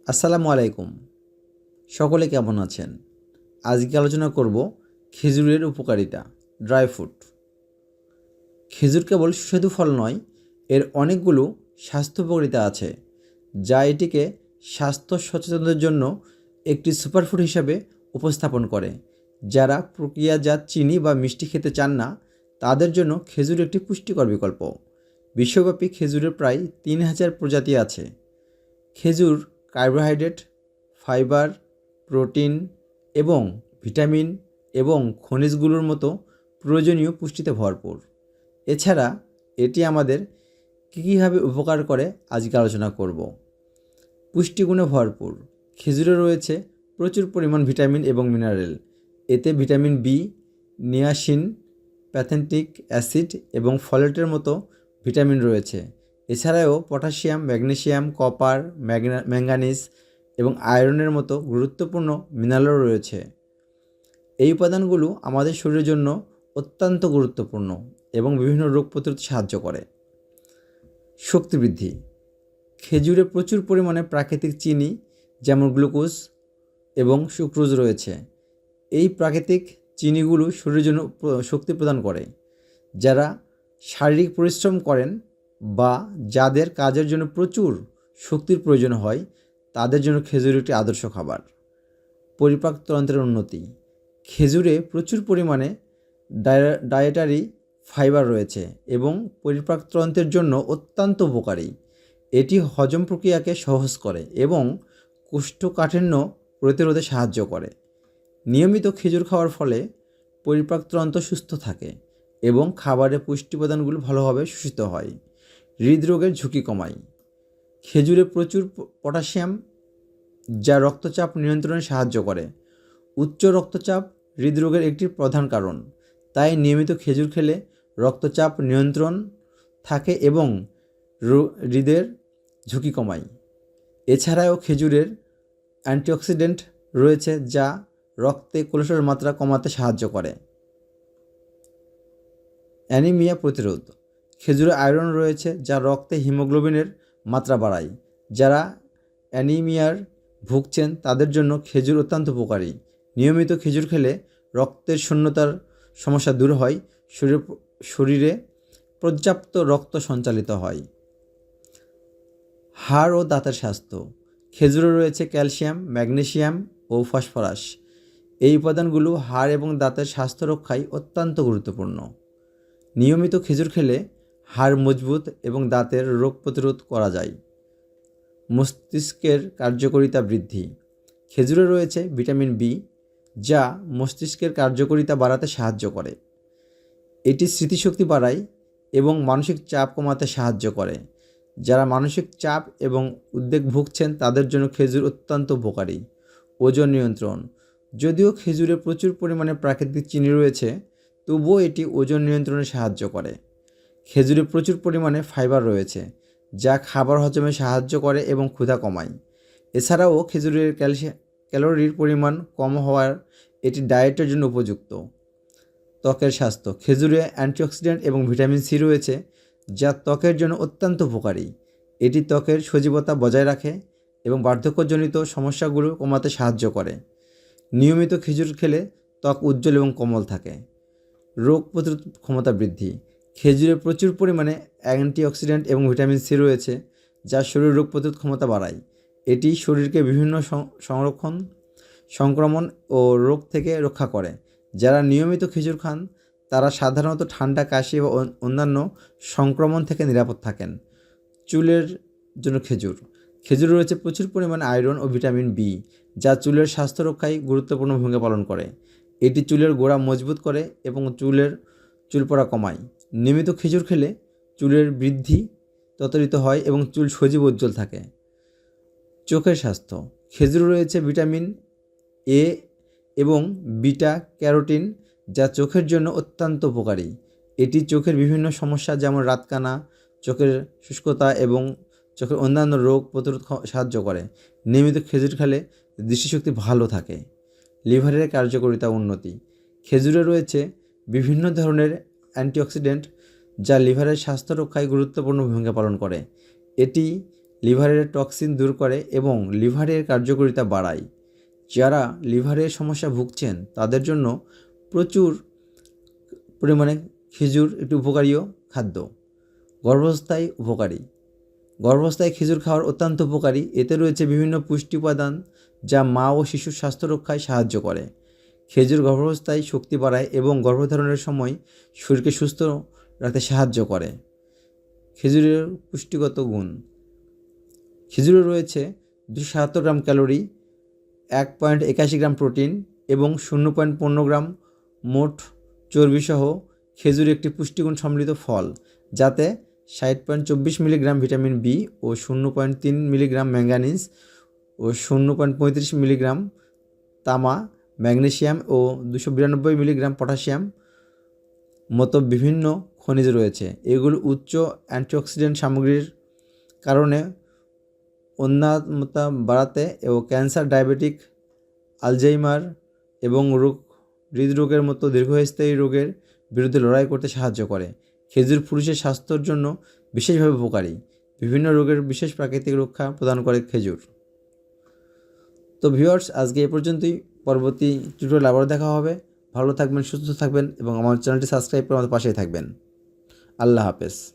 আসসালামু আলাইকুম। সকলে কেমন আছেন? আজকে আলোচনা করব খেজুরের উপকারিতা, ড্রাই ফ্রুট। খেজুর কেবল সুস্বাদু ফল নয়, এর অনেকগুলো স্বাস্থ্য উপকারিতা আছে, যা এটিকে স্বাস্থ্য সচেতনদের জন্য একটি সুপারফুড হিসাবে উপস্থাপন করে। যারা প্রক্রিয়াজাত চিনি বা মিষ্টি খেতে চান না, তাদের জন্য খেজুর একটি পুষ্টিকর বিকল্প। বিশ্বব্যাপী খেজুরের প্রায় 3000 প্রজাতি আছে। খেজুর কার্বোহাইড্রেট, ফাইবার, প্রোটিন এবং ভিটামিন এবং খনিজগুলোর মতো প্রয়োজনীয় পুষ্টিতে ভরপুর। এছাড়া এটি আমাদের কীভাবে উপকার করে আজকে আলোচনা করব। পুষ্টিগুণে ভরপুর। খেজুরে রয়েছে প্রচুর পরিমাণ ভিটামিন এবং মিনারেল। এতে ভিটামিন বি, নিয়াসিন, প্যাথেন্টিক অ্যাসিড এবং ফলেটের মতো ভিটামিন রয়েছে। এছাড়াও পটাশিয়াম, ম্যাগনেসিয়াম, কপার, ম্যাঙ্গানিজ এবং আয়রনের মতো গুরুত্বপূর্ণ মিনারেলও রয়েছে। এই উপাদানগুলো আমাদের শরীরের জন্য অত্যন্ত গুরুত্বপূর্ণ এবং বিভিন্ন রোগ প্রতিরোধে সাহায্য করে। শক্তি বৃদ্ধি। খেজুরে প্রচুর পরিমাণে প্রাকৃতিক চিনি যেমন গ্লুকোজ এবং সুক্রোজ রয়েছে। এই প্রাকৃতিক চিনিগুলো শরীরের জন্য শক্তি প্রদান করে। যারা শারীরিক পরিশ্রম করেন বা যাদের কাজের জন্য প্রচুর শক্তির প্রয়োজন হয়, তাদের জন্য খেজুর একটি আদর্শ খাবার। পরিপাকতন্ত্রের উন্নতি। খেজুরে প্রচুর পরিমাণে ডায়েটারি ফাইবার রয়েছে এবং পরিপাকতন্ত্রের জন্য অত্যন্ত উপকারী। এটি হজম প্রক্রিয়াকে সহজ করে এবং কোষ্ঠকাঠিন্য প্রতিরোধে সাহায্য করে। নিয়মিত খেজুর খাওয়ার ফলে পরিপাকতন্ত্র সুস্থ থাকে এবং খাবারের পুষ্টি উপাদানগুলো ভালোভাবে শোষিত হয়। হৃদরোগের ঝুঁকি কমায়। খেজুরে প্রচুর পটাশিয়াম, যা রক্তচাপ নিয়ন্ত্রণে সাহায্য করে। উচ্চ রক্তচাপ হৃদরোগের একটি প্রধান কারণ, তাই নিয়মিত খেজুর খেলে রক্তচাপ নিয়ন্ত্রণ থাকে এবং হৃদের ঝুঁকি কমায়। এছাড়াও খেজুরের অ্যান্টিঅক্সিডেন্ট রয়েছে, যা রক্তে কোলেস্টেরলের মাত্রা কমাতে সাহায্য করে। অ্যানিমিয়া প্রতিরোধ। খেজুরে আয়রন রয়েছে, যা রক্তে হিমোগ্লোবিনের মাত্রা বাড়ায়। যারা অ্যানিমিয়ার ভুগছেন তাদের জন্য খেজুর অত্যন্ত উপকারী। নিয়মিত খেজুর খেলে রক্তের শূন্যতার সমস্যা দূর হয়, শরীরে পর্যাপ্ত রক্ত সঞ্চালিত হয়। হাড় ও দাঁতের স্বাস্থ্য। খেজুরে রয়েছে ক্যালসিয়াম, ম্যাগনেসিয়াম ও ফসফরাস। এই উপাদানগুলো হাড় এবং দাঁতের স্বাস্থ্য রক্ষায় অত্যন্ত গুরুত্বপূর্ণ। নিয়মিত খেজুর খেলে হাড় মজবুত এবং দাঁতের রোগ প্রতিরোধ করা যায়। মস্তিষ্কের কার্যকারিতা বৃদ্ধি। খেজুরে রয়েছে ভিটামিন বি, যা মস্তিষ্কের কার্যকারিতা বাড়াতে সাহায্য করে। এটি স্মৃতিশক্তি বাড়ায় এবং মানসিক চাপ কমাতে সাহায্য করে। যারা মানসিক চাপ এবং উদ্বেগ ভুগছেন তাদের জন্য খেজুর অত্যন্ত উপকারী। ওজন নিয়ন্ত্রণ। যদিও খেজুরে প্রচুর পরিমাণে প্রাকৃতিক চিনি রয়েছে, তবুও এটি ওজন নিয়ন্ত্রণে সাহায্য করে। খেজুরে প্রচুর পরিমাণে ফাইবার রয়েছে, যা খাবার হজমে সাহায্য করে এবং ক্ষুধা কমায়। এছাড়াও খেজুরের ক্যালোরির পরিমাণ কম হওয়ার এটি ডায়েটের জন্য উপযুক্ত। ত্বকের স্বাস্থ্য। খেজুরে অ্যান্টিঅক্সিডেন্ট এবং ভিটামিন সি রয়েছে, যা ত্বকের জন্য অত্যন্ত উপকারী। এটি ত্বকের সজীবতা বজায় রাখে এবং বার্ধক্যজনিত সমস্যাগুলো কমাতে সাহায্য করে। নিয়মিত খেজুর খেলে ত্বক উজ্জ্বল এবং কোমল থাকে। রোগ প্রতিরোধ ক্ষমতা বৃদ্ধি। খেজুরে প্রচুর পরিমাণে অ্যান্টিঅক্সিডেন্ট এবং ভিটামিন সি রয়েছে, যা শরীরের রোগ প্রতিরোধ ক্ষমতা বাড়ায়। এটি শরীরকে বিভিন্ন সংক্রমণ ও রোগ থেকে রক্ষা করে। যারা নিয়মিত খেজুর খান তারা সাধারণত ঠান্ডা, কাশি বা অন্যান্য সংক্রমণ থেকে নিরাপদ থাকেন। চুলের জন্য খেজুর। খেজুরে রয়েছে প্রচুর পরিমাণে আয়রন ও ভিটামিন বি, যা চুলের স্বাস্থ্য রক্ষায় গুরুত্বপূর্ণ ভূমিকা পালন করে। এটি চুলের গোড়া মজবুত করে এবং চুল পড়া কমায়। নিয়মিত খেজুর খেলে চুলের বৃদ্ধি ত্বরান্বিত হয় এবং চুল সজীব উজ্জ্বল থাকে। চোখের স্বাস্থ্য। খেজুরে রয়েছে ভিটামিন এ এবং বিটা ক্যারোটিন, যা চোখের জন্য অত্যন্ত উপকারী। এটি চোখের বিভিন্ন সমস্যা যেমন রাতকানা, চোখের শুষ্কতা এবং চোখের অন্যান্য রোগ প্রতিরোধ সাহায্য করে। নিয়মিত খেজুর খেলে দৃষ্টিশক্তি ভালো থাকে। লিভারের কার্যকারিতা উন্নতি। খেজুরে রয়েছে বিভিন্ন ধরনের অ্যান্টিঅক্সিডেন্ট, যা লিভারের স্বাস্থ্য রক্ষায় গুরুত্বপূর্ণ ভূমিকা পালন করে। এটি লিভারের টক্সিন দূর করে এবং লিভারের কার্যকারিতা বাড়ায়। যারা লিভারের সমস্যা ভুগছেন তাদের জন্য প্রচুর পরিমাণে খেজুর একটি উপকারীও খাদ্য। গর্ভাবস্থায় উপকারী। গর্ভাবস্থায় খেজুর খাওয়ার অত্যন্ত উপকারী। এতে রয়েছে বিভিন্ন পুষ্টি উপাদান যা মা ও শিশুর স্বাস্থ্য রক্ষায় সাহায্য করে। খেজুর গর্ভাবস্থায় শক্তি বাড়ায় এবং গর্ভধারণের সময় শরীরকে সুস্থ রাখতে সাহায্য করে। খেজুরের পুষ্টিগত গুণ। খেজুরে রয়েছে 277 গ্রাম ক্যালোরি, 1.81 গ্রাম প্রোটিন এবং 0.15 গ্রাম মোট চর্বিসহ খেজুর একটি পুষ্টিগুণ সমৃদ্ধ ফল, যাতে 60.24 মিলিগ্রাম ভিটামিন বি ও 0.3 মিলিগ্রাম ম্যাঙ্গানিজ ও 0.35 মিলিগ্রাম তামা, ম্যাগনেসিয়াম ও 292 মিলিগ্রাম পটাশিয়াম মতো বিভিন্ন খনিজ রয়েছে। এগুলো উচ্চ অ্যান্টিঅক্সিডেন্ট সামগ্রীর কারণে উন্নততা বাড়াতে এবং ক্যান্সার, ডায়াবেটিক, আলজাইমার এবং হৃদরোগের মতো দীর্ঘস্থায়ী রোগের বিরুদ্ধে লড়াই করতে সাহায্য করে। খেজুর পুরুষের স্বাস্থ্যের জন্য বিশেষভাবে উপকারী। বিভিন্ন রোগের বিশেষ প্রাকৃতিক রক্ষা প্রদান করে খেজুর। তো ভিউয়ার্স, আজকে এ পর্যন্তই। পরবর্তী টিউটোরিয়াল আবারও দেখা হবে। ভালো থাকবেন, সুস্থ থাকবেন এবং আমার চ্যানেলটি সাবস্ক্রাইব করে আমাদের পাশেই থাকবেন। আল্লাহ হাফেজ।